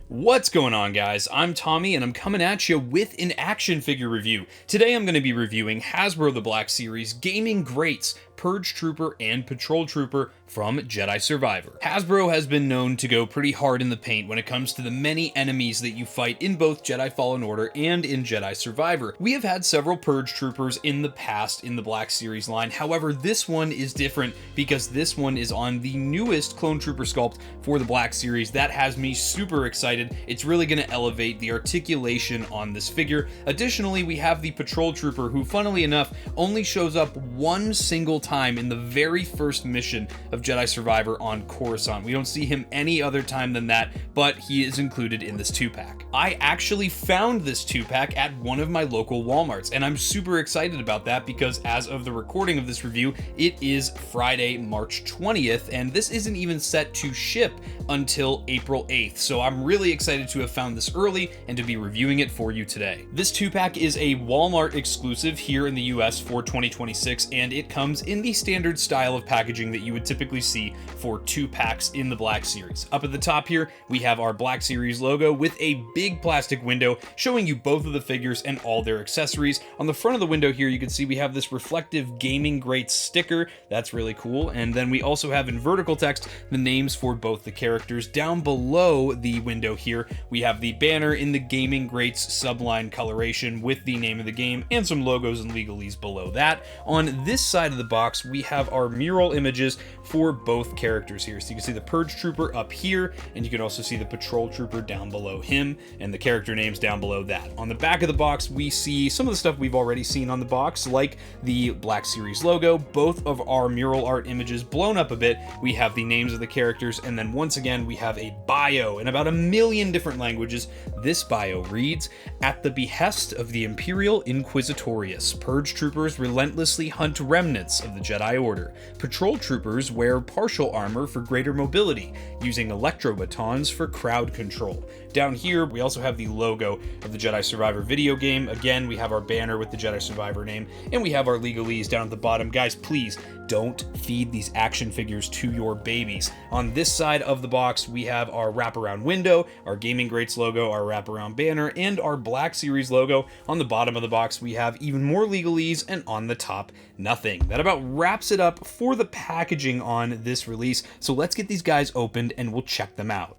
What's going on, guys? I'm Tommy and I'm coming at you with an action figure review. Today I'm going to be reviewing Hasbro The Black Series Gaming Greats, Purge Trooper and Patrol Trooper from Jedi Survivor. Hasbro has been known to go pretty hard in the paint when it comes to the many enemies that you fight in both Jedi Fallen Order and in Jedi Survivor. We have had several Purge Troopers in the past in the Black Series line, however this one is different because this one is on the newest Clone Trooper sculpt for the Black Series. That has me super excited. It's really going to elevate the articulation on this figure. Additionally, we have the Patrol Trooper who, funnily enough, only shows up one single time in the very first mission of Jedi Survivor on Coruscant. We don't see him any other time than that, but he is included in this 2-pack. I actually found this 2-pack at one of my local Walmarts, and I'm super excited about that because as of the recording of this review, it is Friday, March 20th, and this isn't even set to ship until April 8th, so I'm really excited to have found this early and to be reviewing it for you today. This 2-pack is a Walmart exclusive here in the US for 2026, and it comes in the standard style of packaging that you would typically see for 2-packs in the Black Series. Up at the top here, we have our Black Series logo with a big plastic window showing you both of the figures and all their accessories. On the front of the window here, you can see we have this reflective Gaming Greats sticker. That's really cool. And then we also have in vertical text the names for both the characters. Down below the window here, we have the banner in the Gaming Greats subline coloration with the name of the game and some logos and legalese below that. On this side of the box, we have our mural images for both characters here. So you can see the Purge Trooper up here, and you can also see the Patrol Trooper down below him, and the character names down below that. On the back of the box, we see some of the stuff we've already seen on the box, like the Black Series logo, both of our mural art images blown up a bit. We have the names of the characters, and then once again, we have a bio in about 1 million different languages. This bio reads, "At the behest of the Imperial Inquisitorius, Purge Troopers relentlessly hunt remnants of the Jedi Order. Patrol Troopers wear partial armor for greater mobility, using electro batons for crowd control." Down here, we also have the logo of the Jedi Survivor video game. Again, we have our banner with the Jedi Survivor name, and we have our legalese down at the bottom. Guys, please don't feed these action figures to your babies. On this side of the box, we have our wraparound window, our Gaming Greats logo, our wraparound banner, and our Black Series logo. On the bottom of the box, we have even more legalese, and on the top, nothing. That about wraps it up for the packaging on this release. So let's get these guys opened and we'll check them out.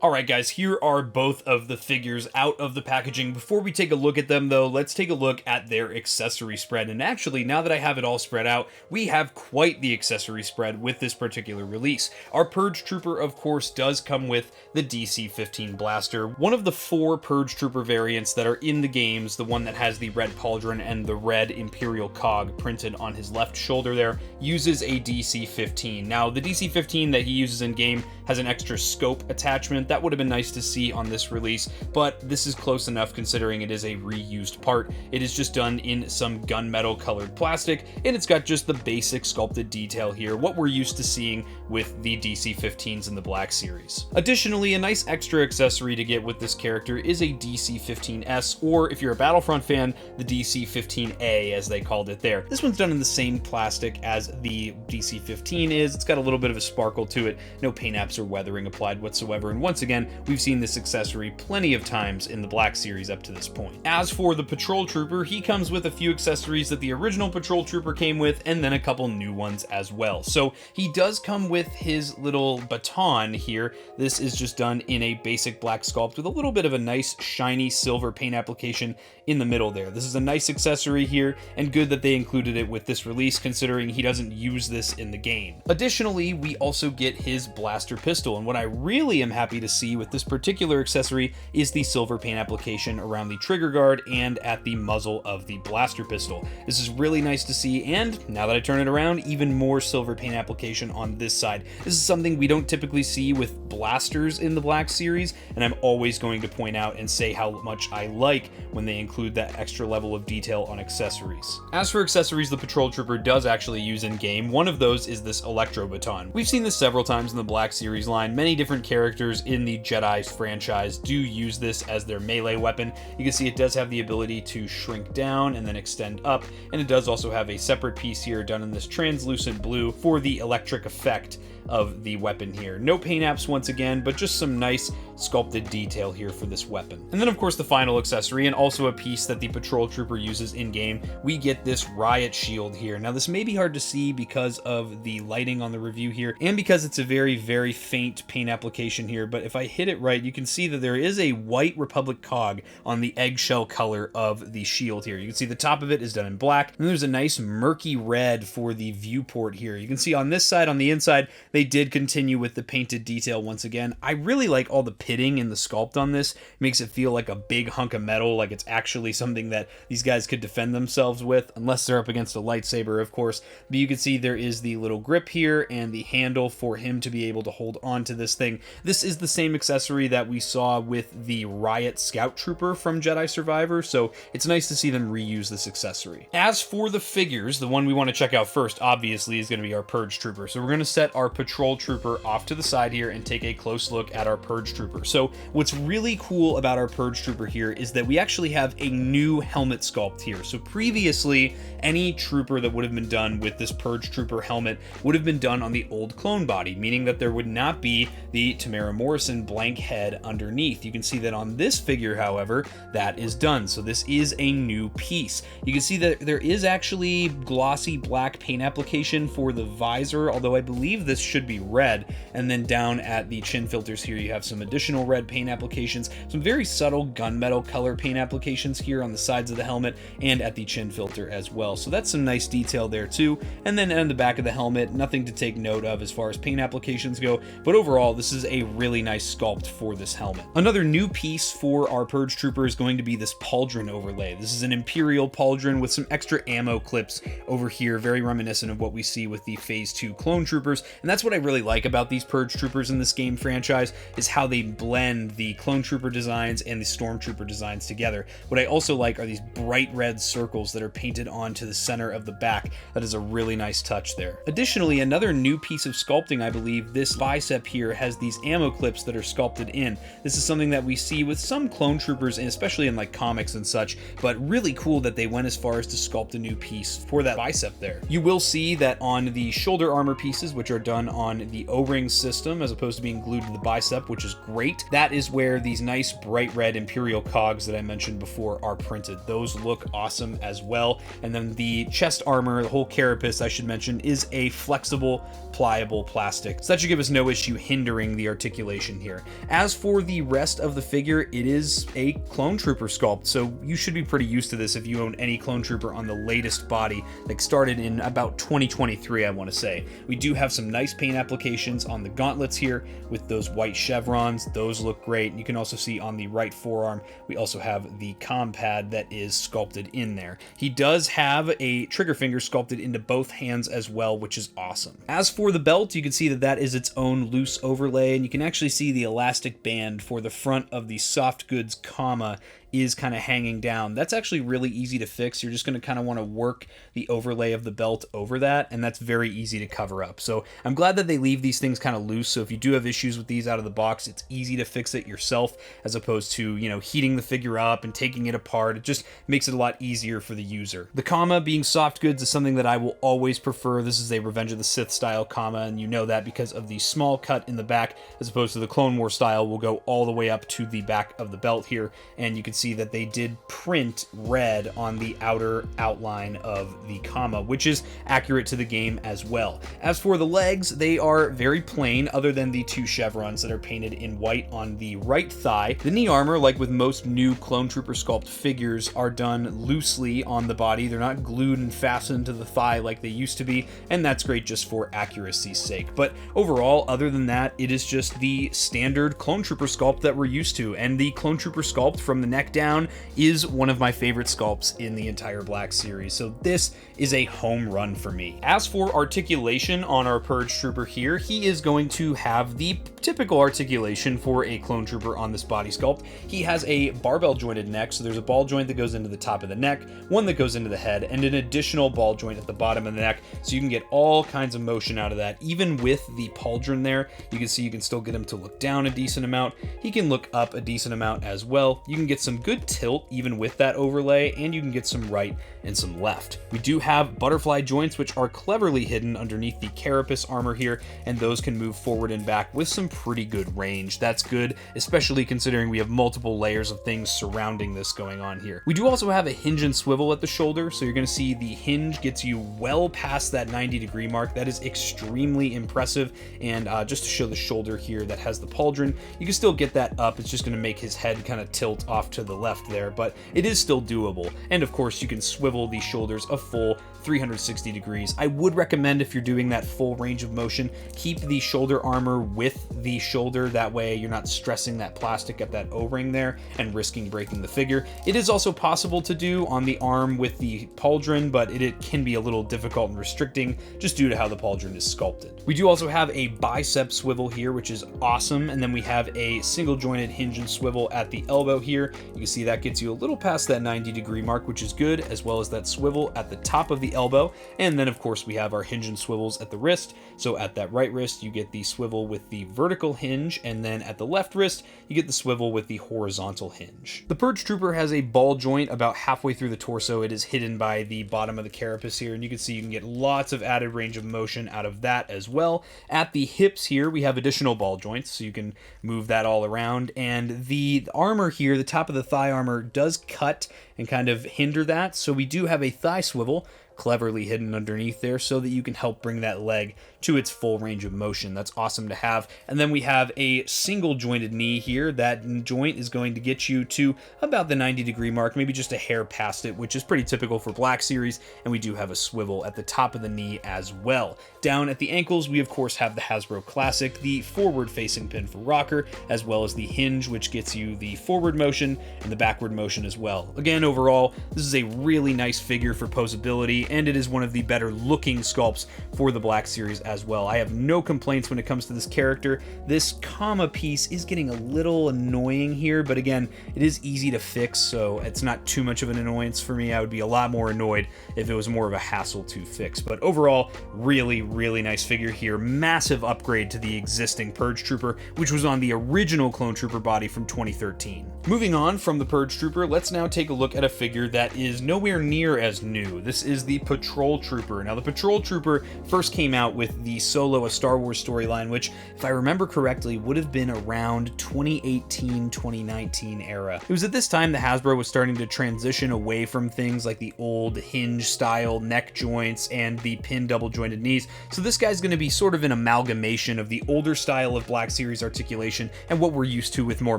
Alright guys, here are both of the figures out of the packaging. Before we take a look at them though, let's take a look at their accessory spread. And actually, now that I have it all spread out, we have quite the accessory spread with this particular release. Our Purge Trooper, of course, does come with the DC-15 blaster. One of the 4 Purge Trooper variants that are in the games, the one that has the red pauldron and the red Imperial cog printed on his left shoulder there, uses a DC-15. Now, the DC-15 that he uses in game has an extra scope attachment. That would have been nice to see on this release, but this is close enough considering it is a reused part. It is just done in some gunmetal colored plastic, and it's got just the basic sculpted detail here, what we're used to seeing with the DC-15s in the Black Series. Additionally, a nice extra accessory to get with this character is a DC-15S, or if you're a Battlefront fan, the DC-15A as they called it there. This one's done in the same plastic as the DC-15 is. It's got a little bit of a sparkle to it, no paint apps or weathering applied whatsoever, and once again, we've seen this accessory plenty of times in the Black Series up to this point. As for the Patrol Trooper, he comes with a few accessories that the original Patrol Trooper came with, and then a couple new ones as well. So he does come with his little baton here. This is just done in a basic black sculpt with a little bit of a nice shiny silver paint application in the middle there. This is a nice accessory here, and good that they included it with this release considering he doesn't use this in the game. Additionally, we also get his blaster pistol. And what I really am happy to see with this particular accessory is the silver paint application around the trigger guard and at the muzzle of the blaster pistol. This is really nice to see, and now that I turn it around, even more silver paint application on this side. This is something we don't typically see with blasters in the Black Series, and I'm always going to point out and say how much I like when they include that extra level of detail on accessories. As for accessories the Patrol Trooper does actually use in game, one of those is this electro baton. We've seen this several times in the Black Series line. Many different characters in the Jedi franchise do use this as their melee weapon. You can see it does have the ability to shrink down and then extend up, and it does also have a separate piece here done in this translucent blue for the electric effect of the weapon here. No paint apps once again, but just some nice sculpted detail here for this weapon. And then of course the final accessory, and also a piece that the Patrol Trooper uses in game, we get this riot shield here. Now this may be hard to see because of the lighting on the review here, and because it's a very faint paint application here, but if I hit it right, you can see that there is a white Republic cog on the eggshell color of the shield here. You can see the top of it is done in black, and there's a nice murky red for the viewport here. You can see on this side, on the inside, they did continue with the painted detail once again. I really like all the pitting and the sculpt on this. It makes it feel like a big hunk of metal, like it's actually something that these guys could defend themselves with, unless they're up against a lightsaber, of course. But you can see there is the little grip here and the handle for him to be able to hold on to this thing. This is the same accessory that we saw with the Riot Scout Trooper from Jedi Survivor, so it's nice to see them reuse this accessory. As for the figures, the one we want to check out first, obviously, is going to be our Purge Trooper. So we're going to set our Patrol Trooper off to the side here and take a close look at our Purge Trooper. So what's really cool about our Purge Trooper here is that we actually have a new helmet sculpt here. So previously, any trooper that would have been done with this Purge Trooper helmet would have been done on the old clone body, meaning that there would not be the Tamara Morrison blank head underneath. You can see that on this figure, however, that is done. So this is a new piece. You can see that there is actually glossy black paint application for the visor, although I believe this should be red. And then down at the chin filters here, you have some additional red paint applications, some very subtle gunmetal color paint applications here on the sides of the helmet and at the chin filter as well. So that's some nice detail there too. And then on the back of the helmet, nothing to take note of as far as paint applications go, but overall this is a really nice sculpt for this helmet. Another new piece for our Purge Trooper is going to be this pauldron overlay. This is an Imperial pauldron with some extra ammo clips over here, very reminiscent of what we see with the Phase 2 clone troopers. And that's what I really like about these Purge Troopers in this game franchise, is how they blend the clone trooper designs and the stormtrooper designs together. What I also like are these bright red circles that are painted onto the center of the back. That is a really nice touch there. Additionally, another new piece of sculpting, I believe, this bicep here has these ammo clips that are sculpted in. This is something that we see with some clone troopers, and especially in like comics and such, but really cool that they went as far as to sculpt a new piece for that bicep there. You will see that on the shoulder armor pieces, which are done on the O-ring system as opposed to being glued to the bicep, which is great. That is where these nice bright red Imperial cogs that I mentioned before are printed. Those look awesome as well. And then the chest armor, the whole carapace I should mention, is a flexible, pliable plastic. So that should give us no issue hindering the articulation here. As for the rest of the figure, it is a clone trooper sculpt, so you should be pretty used to this if you own any clone trooper on the latest body, like started in about 2023, I want to say. We do have some nice paint applications on the gauntlets here with those white chevrons. Those look great. You can also see on the right forearm, we also have the comm pad that is sculpted in there. He does have a trigger finger sculpted into both hands as well, which is awesome. As for the belt, you can see that that is its own loose overlay, and you can actually see the elastic band for the front of the soft goods comma is kind of hanging down. That's actually really easy to fix. You're just going to kind of want to work the overlay of the belt over that, and that's very easy to cover up. So I'm glad that they leave these things kind of loose, so if you do have issues with these out of the box, it's easy to fix it yourself as opposed to, you know, heating the figure up and taking it apart. It just makes it a lot easier for the user. The comma being soft goods is something that I will always prefer. This is a Revenge of the Sith style comma, and you know that because of the small cut in the back as opposed to the Clone War style will go all the way up to the back of the belt here, and you can see see that they did print red on the outer outline of the comma, which is accurate to the game as well. As for the legs, they are very plain other than the 2 chevrons that are painted in white on the right thigh. The knee armor, like with most new Clone Trooper sculpt figures, are done loosely on the body. They're not glued and fastened to the thigh like they used to be, and that's great just for accuracy's sake. But overall, other than that, it is just the standard Clone Trooper sculpt that we're used to, and the Clone Trooper sculpt from the neck down is one of my favorite sculpts in the entire Black Series, so this is a home run for me. As for articulation on our Purge Trooper here, he is going to have the typical articulation for a Clone Trooper on this body sculpt. He has a barbell jointed neck, so there's a ball joint that goes into the top of the neck, one that goes into the head, and an additional ball joint at the bottom of the neck, so you can get all kinds of motion out of that. Even with the pauldron there, you can see you can still get him to look down a decent amount. He can look up a decent amount as well. You can get some good tilt even with that overlay, and you can get some right and some left. We do have butterfly joints, which are cleverly hidden underneath the carapace armor here, and those can move forward and back with some pretty good range. That's good, especially considering we have multiple layers of things surrounding this going on here. We do also have a hinge and swivel at the shoulder, so you're going to see the hinge gets you well past that 90-degree mark. That is extremely impressive, and just to show the shoulder here that has the pauldron, you can still get that up. It's just going to make his head kind of tilt off to the left there, but it is still doable. And of course, you can swivel the shoulders a full 360 degrees. I would recommend, if you're doing that full range of motion, keep the shoulder armor with the shoulder. That way you're not stressing that plastic at that O-ring there and risking breaking the figure. It is also possible to do on the arm with the pauldron, but it can be a little difficult and restricting just due to how the pauldron is sculpted. We do also have a bicep swivel here, which is awesome, and then we have a single jointed hinge and swivel at the elbow here. You can see that gets you a little past that 90-degree mark, which is good, as well as that swivel at the top of the elbow. And then of course we have our hinge and swivels at the wrist. So at that right wrist you get the swivel with the vertical hinge, and then at the left wrist you get the swivel with the horizontal hinge. The Purge Trooper has a ball joint about halfway through the torso. It is hidden by the bottom of the carapace here, and you can see you can get lots of added range of motion out of that as well. At the hips here we have additional ball joints, so you can move that all around, and the armor here, the top of the thigh armor, does cut and kind of hinder that, so we do have a thigh swivel cleverly hidden underneath there so that you can help bring that leg to its full range of motion. That's awesome to have. And then we have a single jointed knee here. That joint is going to get you to about the 90-degree mark, maybe just a hair past it, which is pretty typical for Black Series, and we do have a swivel at the top of the knee as well. Down at the ankles, we of course have the Hasbro Classic, the forward-facing pin for rocker, as well as the hinge, which gets you the forward motion and the backward motion as well. Again, overall, this is a really nice figure for posability, and it is one of the better looking sculpts for the Black Series as well. I have no complaints when it comes to this character. This comma piece is getting a little annoying here, but again, it is easy to fix, so it's not too much of an annoyance for me. I would be a lot more annoyed if it was more of a hassle to fix. But overall, really nice figure here. Massive upgrade to the existing Purge Trooper, which was on the original Clone Trooper body from 2013. Moving on from the Purge Trooper, let's now take a look at a figure that is nowhere near as new. This is the Patrol Trooper. Now, the Patrol Trooper first came out with the Solo A Star Wars storyline, which, if I remember correctly, would have been around 2018-2019 era. It was at this time that Hasbro was starting to transition away from things like the old hinge-style neck joints and the pin double-jointed knees, so this guy's going to be sort of an amalgamation of the older style of Black Series articulation and what we're used to with more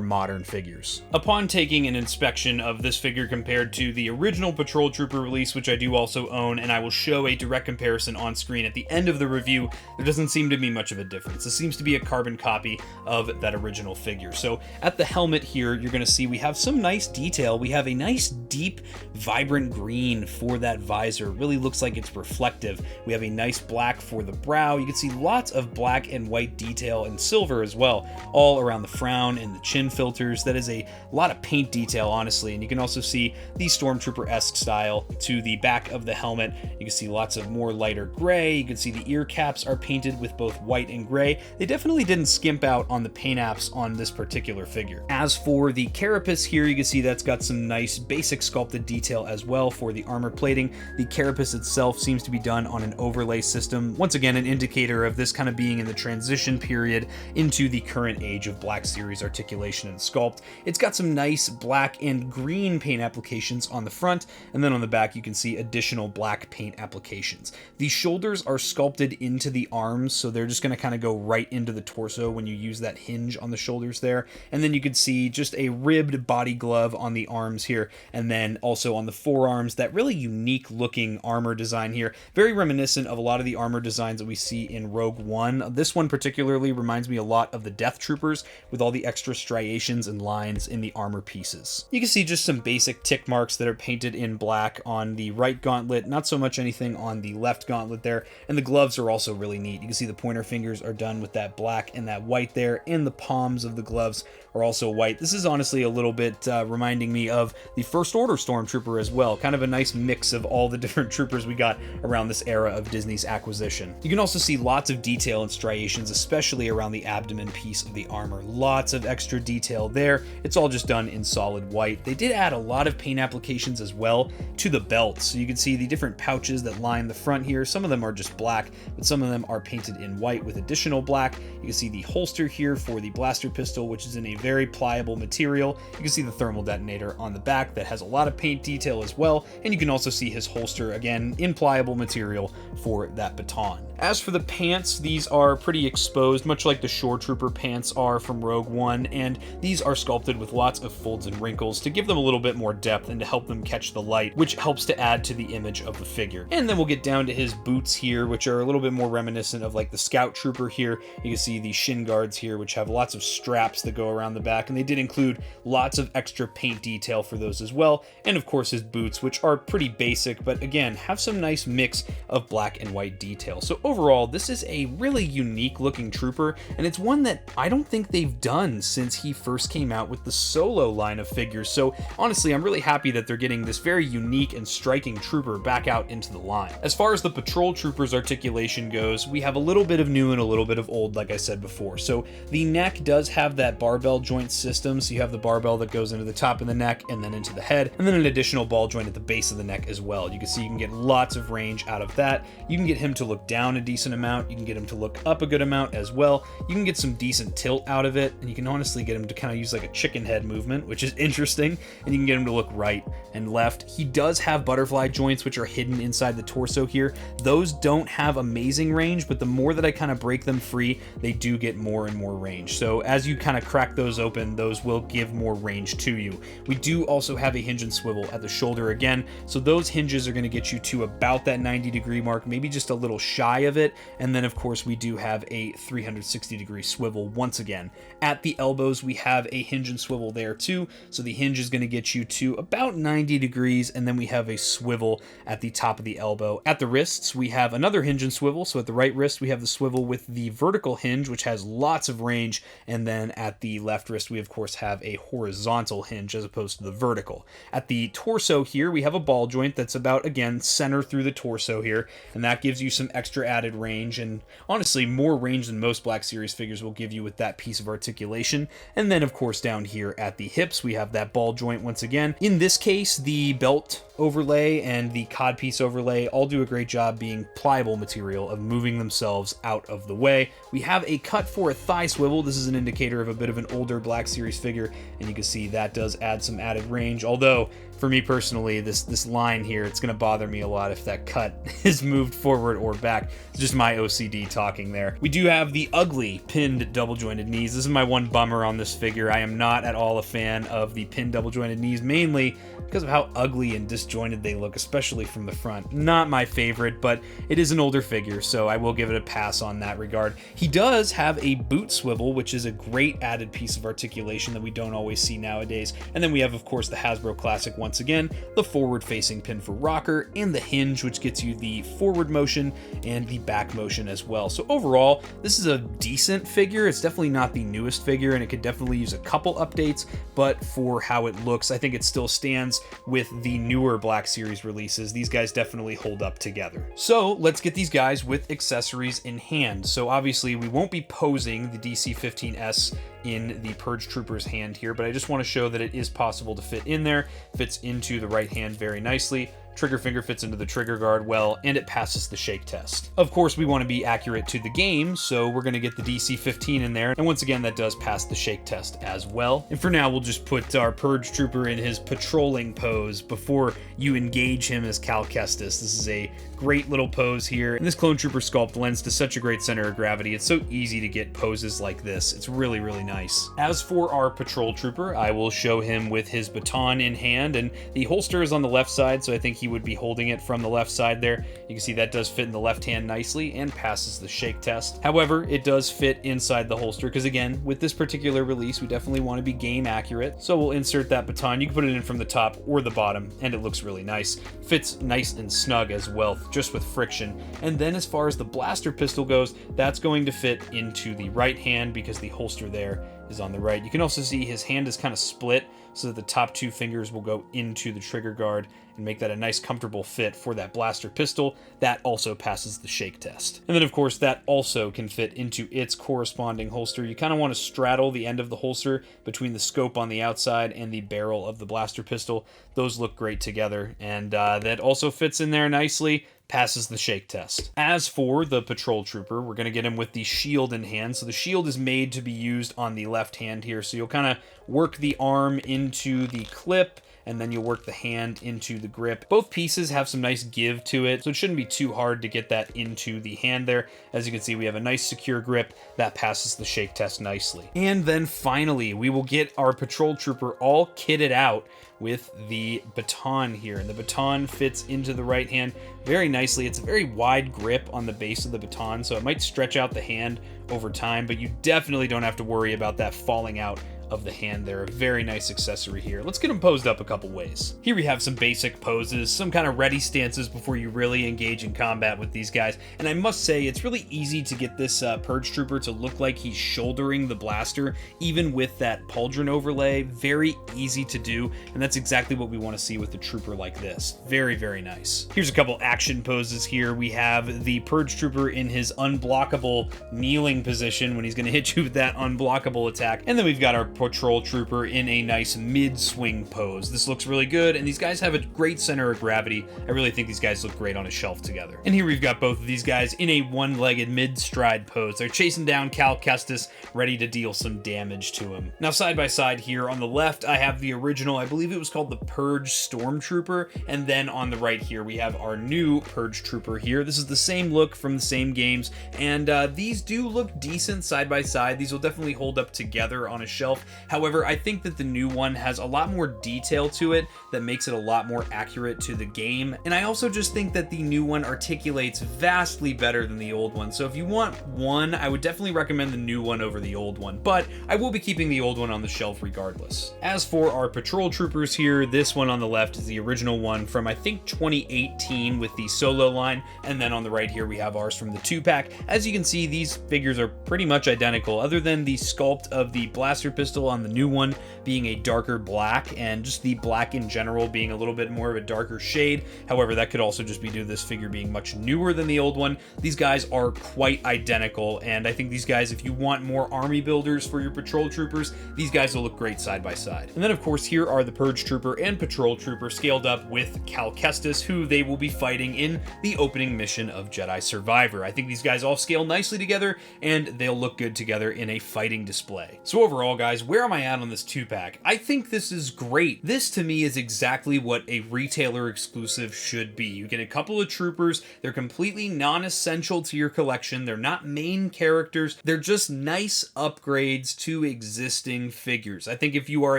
modern figures. Upon taking an inspection of this figure compared to the original Patrol Trooper release, which I do also own, and I will show a direct comparison on screen at the end of the review, there doesn't seem to be much of a difference. It seems to be a carbon copy of that original figure. So at the helmet here, you're going to see we have some nice detail. We have a nice deep vibrant green for that visor. It really looks like it's reflective. We have a nice black for the brow. You can see lots of black and white detail and silver as well, all around the frown and the chin filters. That is a lot of paint detail, honestly, and you can also see the Stormtrooper-esque style to the back of the helmet. You can see lots of more lighter gray. You can see the ear caps are painted with both white and gray. They definitely didn't skimp out on the paint apps on this particular figure. As for the carapace here, you can see that's got some nice basic sculpted detail as well for the armor plating. The carapace itself seems to be done on an overlay system. Once again, an indicator of this kind of being in the transition period into the current age of Black Series articulation and sculpt. It's got some nice black and green paint applications on the front, and then on the back you can see additional black paint applications. The shoulders are sculpted into the arms, so they're just going to kind of go right into the torso when you use that hinge on the shoulders there. And then you can see just a ribbed body glove on the arms here, and then also on the forearms, that really unique looking armor design here, very reminiscent of a lot of the armor designs that we see in Rogue One. This one particularly reminds me a lot of the Death Troopers, with all the extra striations and lines in the armor pieces. You can see just some basic tick marks that are painted in black on the right gauntlet, not so much anything on the left gauntlet there, and the gloves are also really neat. You can see the pointer fingers are done with that black and that white there, and the palms of the gloves are also white. This is honestly a little bit reminding me of the First Order Stormtrooper as well, kind of a nice mix of all the different troopers we got around this era of Disney's acquisition. You can also see lots of detail and striations, especially around the abdomen piece of the armor. Lots of extra detail there. It's all just done in solid white. They did add a lot of paint applications as well to the belts, so you can see the different pouches that line the front here. Some of them are just black, but some of them are painted in white with additional black. You can see the holster here for the blaster pistol, which is in a very pliable material. You can see the thermal detonator on the back that has a lot of paint detail as well, and you can also see his holster, again, in pliable material for that baton. As for the pants, these are pretty exposed, much like the Shore Trooper pants are from Rogue One, and these are sculpted with lots of folds and wrinkles to give them a little bit more depth and to help them catch the light, which helps to add to the image of the figure. And then we'll get down to his boots here, which are a little bit more reminiscent of like the Scout Trooper here. You can see the shin guards here, which have lots of straps that go around the back, and they did include lots of extra paint detail for those as well. And of course his boots, which are pretty basic, but again, have some nice mix of black and white detail. So overall, this is a really unique looking trooper, and it's one that I don't think they've done since he first came out with the Solo line of figures. So honestly, I'm really happy that they're getting this very unique and striking trooper back out into the line. As far as the Patrol Troopers articulation goes, we have a little bit of new and a little bit of old, like I said before. So the neck does have that barbell joint system, so you have the barbell that goes into the top of the neck and then into the head, and then an additional ball joint at the base of the neck as well. You can see you can get lots of range out of that. You can get him to look down a decent amount, you can get him to look up a good amount as well. You can get some decent tilt out of it, and you can honestly get him to kind of use like a chicken head movement, which is interesting, and you can get him to look right and left. He does have butterfly joints, which are hidden inside the torso here. Those don't have amazing range, but the more that I kind of break them free, they do get more and more range. So as you kind of crack those open, those will give more range to you. We do also have a hinge and swivel at the shoulder again, so those hinges are going to get you to about that 90-degree mark, maybe just a little shy of it. And then of course we do have a 360-degree swivel once again. At the elbows we have a hinge and swivel there too, so the hinge is going to get you to about 90 degrees, and then we have a swivel at the top of the elbow. At the wrists we have another hinge and swivel, so at the right wrist we have the swivel with the vertical hinge, which has lots of range, and then at the left wrist we of course have a horizontal hinge as opposed to the vertical. At the torso here we have a ball joint that's about, again, center through the torso here, and that gives you some extra added range, and honestly more range than most Black Series figures will give you with that piece of articulation. And then of course down here at the hips we have that ball joint once again. In this case, the belt overlay and the codpiece overlay all do a great job being pliable material of moving themselves out of the way. We have a cut for a thigh swivel. This is an indicator of a bit of an older Black Series figure, and you can see that does add some added range, although for me personally, this line here, it's going to bother me a lot if that cut is moved forward or back. It's just my OCD talking there. We do have the ugly pinned double jointed knees. This is my one bummer on this figure. I am not at all a fan of the pinned double jointed knees, mainly because of how ugly and disjointed they look, especially from the front. Not my favorite, but it is an older figure, so I will give it a pass on that regard. He does have a boot swivel, which is a great added piece of articulation that we don't always see nowadays. And then we have, of course, the Hasbro Classic once again, the forward-facing pin for rocker, and the hinge, which gets you the forward motion, and the the back motion as well. So overall, this is a decent figure. It's definitely not the newest figure, and it could definitely use a couple updates, but for how it looks, I think it still stands with the newer Black Series releases. These guys definitely hold up together. So let's get these guys with accessories in hand. So obviously we won't be posing the DC-15S in the Purge Trooper's hand here, but I just want to show that it is possible to fit in there. Fits into the right hand very nicely. Trigger finger fits into the trigger guard well, and it passes the shake test. Of course, we want to be accurate to the game, so we're going to get the DC-15 in there, and once again, that does pass the shake test as well. And for now, we'll just put our Purge Trooper in his patrolling pose before you engage him as Cal Kestis. This is a great little pose here, and this Clone Trooper sculpt lends to such a great center of gravity. It's so easy to get poses like this. It's really, really nice. As for our Patrol Trooper, I will show him with his baton in hand, and the holster is on the left side, so I think he would be holding it from the left side there. You can see that does fit in the left hand nicely and passes the shake test. However, it does fit inside the holster because, again, with this particular release, we definitely want to be game accurate. So we'll insert that baton. You can put it in from the top or the bottom, and it looks really nice. Fits nice and snug as well, just with friction. And then as far as the blaster pistol goes, that's going to fit into the right hand because the holster there is on the right. You can also see his hand is kind of split so that the top two fingers will go into the trigger guard and make that a nice comfortable fit for that blaster pistol. That also passes the shake test. And then of course that also can fit into its corresponding holster. You kind of want to straddle the end of the holster between the scope on the outside and the barrel of the blaster pistol. Those look great together, and that also fits in there nicely. Passes the shake test. As for the Patrol Trooper, we're going to get him with the shield in hand. So the shield is made to be used on the left hand here. So you'll kind of work the arm into the clip, and then you'll work the hand into the grip. Both pieces have some nice give to it, so it shouldn't be too hard to get that into the hand there. As you can see, we have a nice secure grip that passes the shake test nicely. And then finally, we will get our Patrol Trooper all kitted out with the baton here, and the baton fits into the right hand very nicely. It's a very wide grip on the base of the baton, so it might stretch out the hand over time, but you definitely don't have to worry about that falling out of the hand there. A very nice accessory here. Let's get them posed up a couple ways. Here we have some basic poses, some kind of ready stances before you really engage in combat with these guys. And I must say, it's really easy to get this Purge Trooper to look like he's shouldering the blaster, even with that pauldron overlay. Very easy to do, and that's exactly what we want to see with the Trooper like this. Very, very nice. Here's a couple action poses here. We have the Purge Trooper in his unblockable kneeling position when he's going to hit you with that unblockable attack. And then we've got our Patrol Trooper in a nice mid-swing pose. This looks really good, and these guys have a great center of gravity. I really think these guys look great on a shelf together. And here we've got both of these guys in a one-legged mid-stride pose. They're chasing down Cal Kestis, ready to deal some damage to him. Now, side by side here on the left, I have the original, I believe it was called the Purge Stormtrooper, and then on the right here, we have our new Purge Trooper here. This is the same look from the same games, and these do look decent side by side. These will definitely hold up together on a shelf. However, I think that the new one has a lot more detail to it that makes it a lot more accurate to the game. And I also just think that the new one articulates vastly better than the old one. So if you want one, I would definitely recommend the new one over the old one, but I will be keeping the old one on the shelf regardless. As for our Patrol Troopers here, this one on the left is the original one from, I think, 2018 with the solo line, and then on the right here we have ours from the 2-pack. As you can see, these figures are pretty much identical, other than the sculpt of the blaster pistol on the new one being a darker black, and just the black in general being a little bit more of a darker shade. However, that could also just be due to this figure being much newer than the old one. These guys are quite identical, and I think these guys, if you want more army builders for your Patrol Troopers, these guys will look great side by side. And then of course here are the Purge Trooper and Patrol Trooper scaled up with Cal Kestis, who they will be fighting in the opening mission of Jedi Survivor. I think these guys all scale nicely together, and they'll look good together in a fighting display. So overall, guys, where am I at on this 2-pack? I think this is great. This to me is exactly what a retailer exclusive should be. You get a couple of troopers, they're completely non-essential to your collection, they're not main characters, they're just nice upgrades to existing figures. I think if you are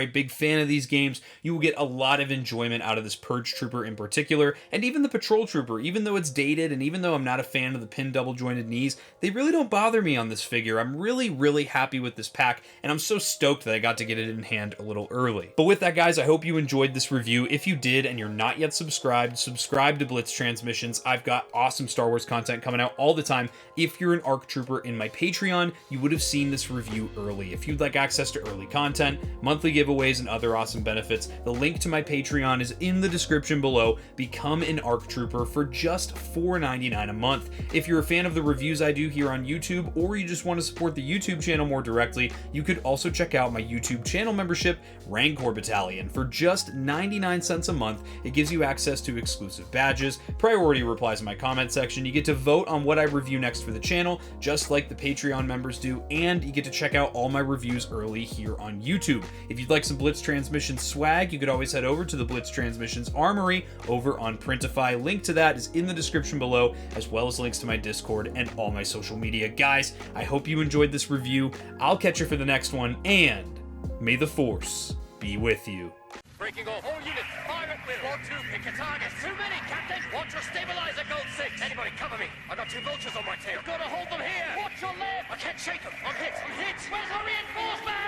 a big fan of these games, you will get a lot of enjoyment out of this Purge Trooper in particular, and even the Patrol Trooper. Even though it's dated, and even though I'm not a fan of the pin double jointed knees, they really don't bother me on this figure. I'm really, really happy with this pack, and I'm so stoked stoked that I got to get it in hand a little early. But with that, guys, I hope you enjoyed this review. If you did and you're not yet subscribed, subscribe to Blitz Transmissions. I've got awesome Star Wars content coming out all the time. If you're an ARC Trooper in my Patreon, you would have seen this review early. If you'd like access to early content, monthly giveaways, and other awesome benefits, the link to my Patreon is in the description below. Become an ARC Trooper for just $4.99 a month. If you're a fan of the reviews I do here on YouTube, or you just want to support the YouTube channel more directly, you could also check out my YouTube channel membership, Rancor Battalion. For just 99 cents a month, it gives you access to exclusive badges, priority replies in my comment section, you get to vote on what I review next for the channel, just like the Patreon members do, and you get to check out all my reviews early here on YouTube. If you'd like some Blitz Transmissions swag, you could always head over to the Blitz Transmissions Armory over on Printify. Link to that is in the description below, as well as links to my Discord and all my social media. Guys, I hope you enjoyed this review. I'll catch you for the next one, and may the Force be with you. Breaking off all units, fire at will. 1-2, pick your targets. Too many, Captain. Watch your stabilizer, Gold 6. Anybody cover me. I got 2 vultures on my tail. Gotta hold them here. Watch your left. I can't shake them. I'm hit. Where's the reinforcement?